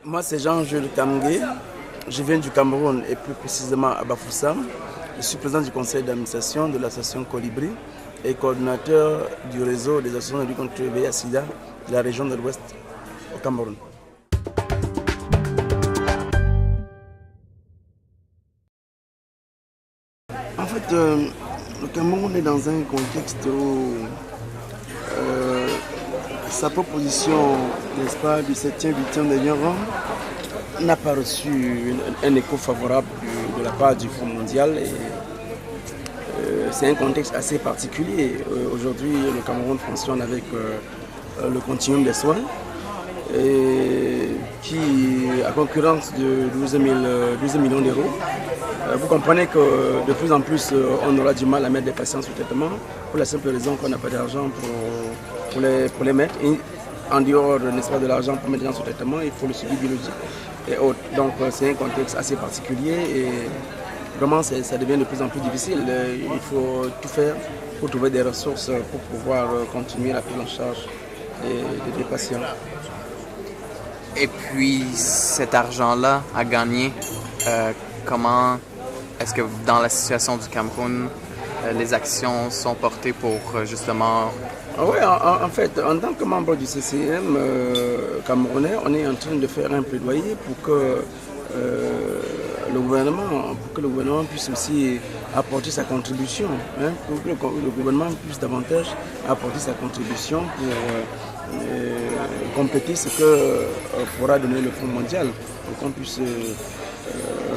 Moi, c'est Jean-Jules Kamgué. Je viens du Cameroun et plus précisément à Bafoussam. Je suis président du conseil d'administration de l'association Colibri et coordinateur du réseau des associations de lutte contre le VIH/SIDA de la région de l'Ouest au Cameroun. En fait, le Cameroun est dans un contexte où sa proposition, n'est-ce pas, du 7e, 8e dernier rang n'a pas reçu un écho favorable de la part du Fonds mondial. C'est un contexte assez particulier. Aujourd'hui, le Cameroun fonctionne avec le continuum des soins qui, à concurrence de 12 millions d'euros. Vous comprenez que de plus en plus, on aura du mal à mettre des patients sous traitement pour la simple raison qu'on n'a pas d'argent pour les mettre. Et en dehors, n'est-ce pas, de l'argent pour mettre les gens sous traitement, il faut le suivi biologique et autres. Donc c'est un contexte assez particulier et vraiment ça devient de plus en plus difficile. Il faut tout faire pour trouver des ressources pour pouvoir continuer la prise en charge des patients. Et puis cet argent-là à gagner, comment est-ce que dans la situation du Cameroun, les actions sont portées pour justement... Oui, en fait, en tant que membre du CCM camerounais, on est en train de faire un plaidoyer pour que le gouvernement puisse aussi apporter sa contribution, pour que le gouvernement puisse davantage apporter sa contribution pour compléter ce que pourra donner le Fonds mondial, pour qu'on puisse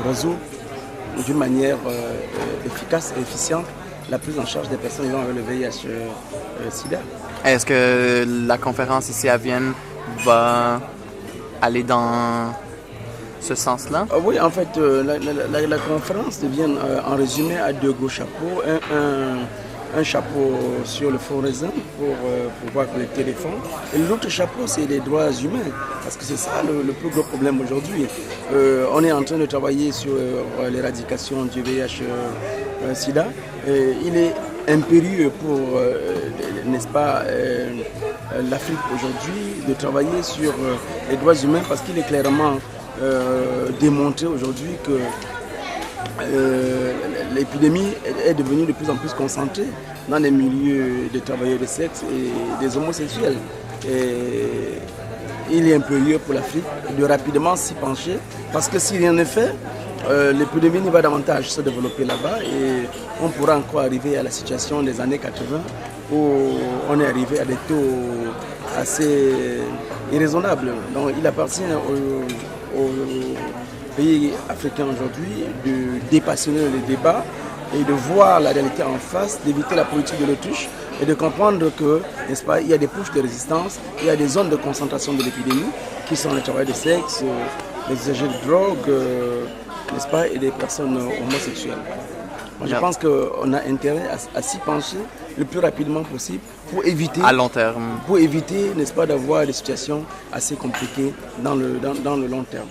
résoudre d'une manière efficace et efficiente la prise en charge des personnes vivant avec le VIH/SIDA. Est-ce que la conférence ici à Vienne va aller dans ce sens-là? Oui, en fait, la conférence de Vienne, en résumé, a deux gros chapeaux. Un chapeau sur le fonds raisin pour pouvoir collecter les fonds. Et l'autre chapeau, c'est les droits humains. Parce que c'est ça le plus gros problème aujourd'hui. On est en train de travailler sur l'éradication du VIH/SIDA. Il est impérieux pour, n'est-ce pas, l'Afrique aujourd'hui de travailler sur les droits humains parce qu'il est clairement démontré aujourd'hui que l'épidémie est devenue de plus en plus concentrée dans les milieux des travailleurs de sexe et des homosexuels. Et il est impérieux pour l'Afrique de rapidement s'y pencher parce que si rien n'est fait, l'épidémie va davantage se développer là-bas et on pourra encore arriver à la situation des années 80 où on est arrivé à des taux assez irraisonnables. Donc il appartient aux pays africains aujourd'hui de dépassionner le débat et de voir la réalité en face, d'éviter la politique de l'autruche et de comprendre que, n'est-ce pas, il y a des couches de résistance, il y a des zones de concentration de l'épidémie qui sont les travailleurs de sexe, les usagers de drogue, n'est-ce pas, et des personnes homosexuelles. Moi, je pense qu'on a intérêt à s'y pencher le plus rapidement possible pour éviter, à long terme, pour éviter, n'est-ce pas, d'avoir des situations assez compliquées dans le long terme.